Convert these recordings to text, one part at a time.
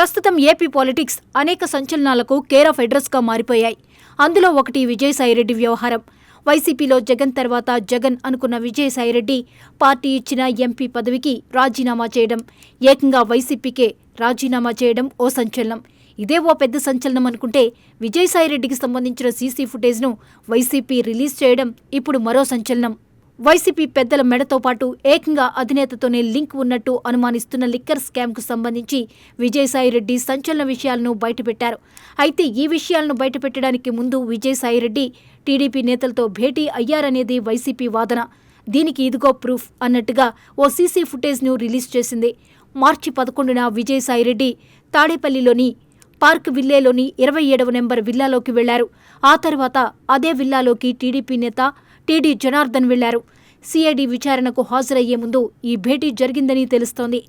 ప్రస్తుతం AP politics అనేక సంచలనాలకు care of అడ్రస్గా మారిపోయాయి. అందులో ఒకటి విజయసాయిరెడ్డి వ్యవహారం. వైసీపీలో జగన్ తర్వాత జగన్ అనుకున్న విజయసాయిరెడ్డి పార్టీ ఇచ్చిన ఎంపీ పదవికి రాజీనామా చేయడం, ఏకంగా వైసీపీకే రాజీనామా చేయడం ఓ సంచలనం. ఇదే ఓ పెద్ద సంచలనం అనుకుంటే విజయసాయిరెడ్డికి సంబంధించిన సీసీ ఫుటేజ్ను వైసీపీ రిలీజ్ చేయడం ఇప్పుడు మరో సంచలనం. వైసీపీ పెద్దల మెడతో పాటు ఏకంగా అధినేతతోనే లింక్ ఉన్నట్టు అనుమానిస్తున్న లిక్కర్ స్కామ్కు సంబంధించి విజయసాయిరెడ్డి సంచలన విషయాలను బయటపెట్టారు. అయితే ఈ విషయాలను బయటపెట్టడానికి ముందు విజయసాయిరెడ్డి టీడీపీ నేతలతో భేటీ అయ్యారనేది వైసీపీ వాదన. దీనికి ఇదిగో ప్రూఫ్ అన్నట్టుగా ఓ సీసీ ఫుటేజ్ను రిలీజ్ చేసింది. మార్చి 11న విజయసాయిరెడ్డి తాడేపల్లిలోని పార్క్ విల్లేలోని 27వ నెంబర్ విల్లాలోకి వెళ్లారు. ఆ తర్వాత అదే విల్లాలోకి టీడీపీ నేత టీడీ జనార్దన్ వెళ్లారు. సిఐడి విచారణకు హాజరయ్యే ముందు ఈ భేటీ జరిగిందని తెలుస్తోంది.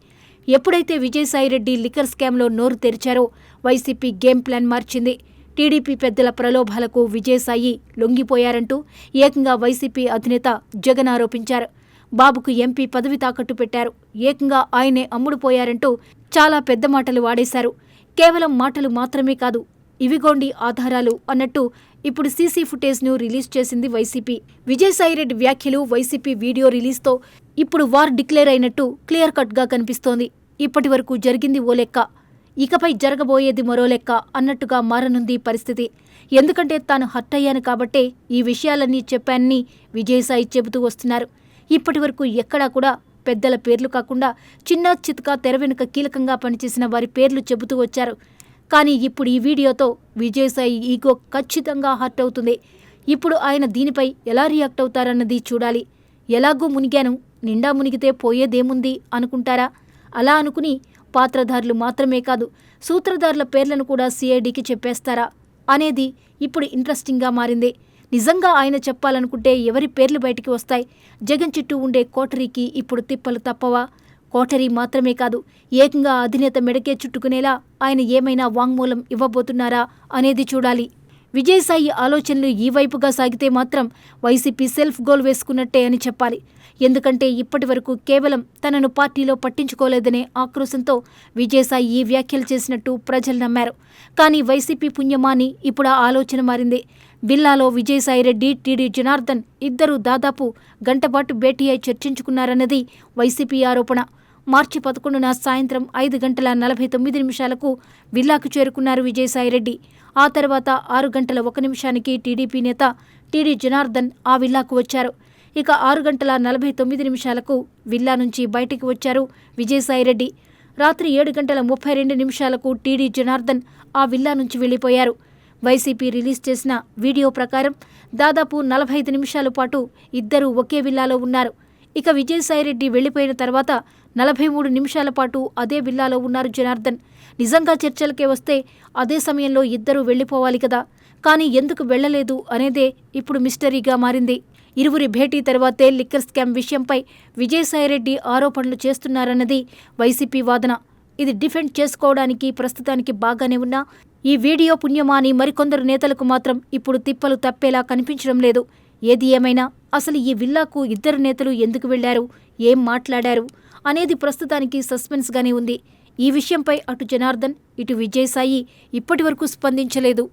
ఎప్పుడైతే విజయసాయిరెడ్డి లిక్కర్ స్కామ్లో నోరు తెరిచారో వైసీపీ గేమ్ ప్లాన్ మార్చింది. టీడీపీ పెద్దల ప్రలోభాలకు విజయసాయి లొంగిపోయారంటూ ఏకంగా వైసీపీ అధినేత జగన్ ఆరోపించారు. బాబుకు ఎంపీ పదవి తాకట్టు పెట్టారు, ఏకంగా ఆయనే అమ్ముడుపోయారంటూ చాలా పెద్ద మాటలు వాడేశారు. కేవలం మాటలు మాత్రమే కాదు, ఇవిగోండి ఆధారాలు అన్నట్టు ఇప్పుడు సీసీ ఫుటేజ్ను రిలీజ్ చేసింది వైసీపీ. విజయసాయిరెడ్డి వ్యాఖ్యలు, వైసీపీ వీడియో రిలీజ్తో ఇప్పుడు వార్ డిక్లేర్ అయినట్టు క్లియర్ కట్గా కనిపిస్తోంది. ఇప్పటి వరకు జరిగింది ఓ లెక్క, ఇకపై జరగబోయేది మరో లెక్క అన్నట్టుగా మారనుంది పరిస్థితి. ఎందుకంటే తాను హర్ట్ అయ్యాను కాబట్టే ఈ విషయాలన్నీ చెప్పానని విజయసాయి చెబుతూ వస్తున్నారు. ఇప్పటి వరకు ఎక్కడా కూడా పెద్దల పేర్లు కాకుండా చిన్న చితక తెర వెనుక కీలకంగా పనిచేసిన వారి పేర్లు చెబుతూ వచ్చారు. కానీ ఇప్పుడు ఈ వీడియోతో విజయసాయి ఈగో ఖచ్చితంగా హర్ట్ అవుతుంది. ఇప్పుడు ఆయన దీనిపై ఎలా రియాక్ట్ అవుతారన్నది చూడాలి. ఎలాగూ మునిగాను, నిండా మునిగితే పోయేదేముంది అనుకుంటారా? అలా అనుకుని పాత్రధారులు మాత్రమే కాదు, సూత్రధారుల పేర్లను కూడా సిఐడికి చెప్పేస్తారా అనేది ఇప్పుడు ఇంట్రెస్టింగ్గా మారింది. నిజంగా ఆయన చెప్పాలనుకుంటే ఎవరి పేర్లు బయటికి వస్తాయి? జగన్ చుట్టూ ఉండే కోటరీకి ఇప్పుడు తిప్పలు తప్పవా? కోటరీ మాత్రమే కాదు, ఏకంగా అధినేత మెడకే చుట్టుకునేలా ఆయన ఏమైనా వాంగ్మూలం ఇవ్వబోతున్నారా అనేది చూడాలి. విజయసాయి ఆలోచనలు ఈ వైపుగా సాగితే మాత్రం వైసీపీ సెల్ఫ్ గోల్ వేసుకున్నట్టే అని చెప్పాలి. ఎందుకంటే ఇప్పటి వరకు కేవలం తనను పార్టీలో పట్టించుకోలేదనే ఆక్రోశంతో విజయసాయి ఈ వ్యాఖ్యలు చేసినట్టు ప్రజలు నమ్మారు. కానీ వైసీపీ పుణ్యమాని ఇప్పుడు ఆ ఆలోచన మారింది. విల్లాలో విజయసాయిరెడ్డి, టీడీ జనార్దన్ ఇద్దరూ దాదాపు గంటపాటు భేటీ అయి చర్చించుకున్నారన్నది వైసీపీ ఆరోపణ. మార్చి 11న సాయంత్రం 5:49 విల్లాకు చేరుకున్నారు విజయసాయిరెడ్డి. ఆ తర్వాత 6:01 టీడీపీ నేత టీడీ జనార్దన్ ఆ విల్లాకు వచ్చారు. ఇక 6:49 విల్లా నుంచి బయటికి వచ్చారు విజయసాయిరెడ్డి. రాత్రి 7:32 టీడీ జనార్దన్ ఆ విల్లా నుంచి వెళ్లిపోయారు. వైసీపీ రిలీజ్ చేసిన వీడియో ప్రకారం దాదాపు 45 నిమిషాల పాటు ఇద్దరూ ఒకే విల్లాలో ఉన్నారు. ఇక విజయసాయిరెడ్డి వెళ్లిపోయిన తర్వాత 43 నిమిషాల పాటు అదే విల్లాలో ఉన్నారు జనార్దన్. నిజంగా చర్చలకే వస్తే అదే సమయంలో ఇద్దరూ వెళ్లిపోవాలి కదా, కానీ ఎందుకు వెళ్లలేదు అనేదే ఇప్పుడు మిస్టరీగా మారింది. ఇరువురి భేటీ తర్వాతే లిక్కర్ స్కామ్ విషయంపై విజయసాయిరెడ్డి ఆరోపణలు చేస్తున్నారన్నది వైసీపీ వాదన. ఇది డిఫెండ్ చేసుకోవడానికి ప్రస్తుతానికి బాగానే ఉన్నా ఈ వీడియో పుణ్యమాని మరికొందరు నేతలకు మాత్రం ఇప్పుడు తిప్పలు తప్పేలా కనిపించడం లేదు. ఏది ఏమైనా అసలు ఈ విల్లాకు ఇద్దరు నేతలు ఎందుకు వెళ్లారు, ఏం మాట్లాడారు అనేది ప్రస్తుతానికి సస్పెన్స్గానే ఉంది. ఈ విషయంపై అటు జనార్దన్, ఇటు విజయసాయి ఇప్పటివరకు స్పందించలేదు.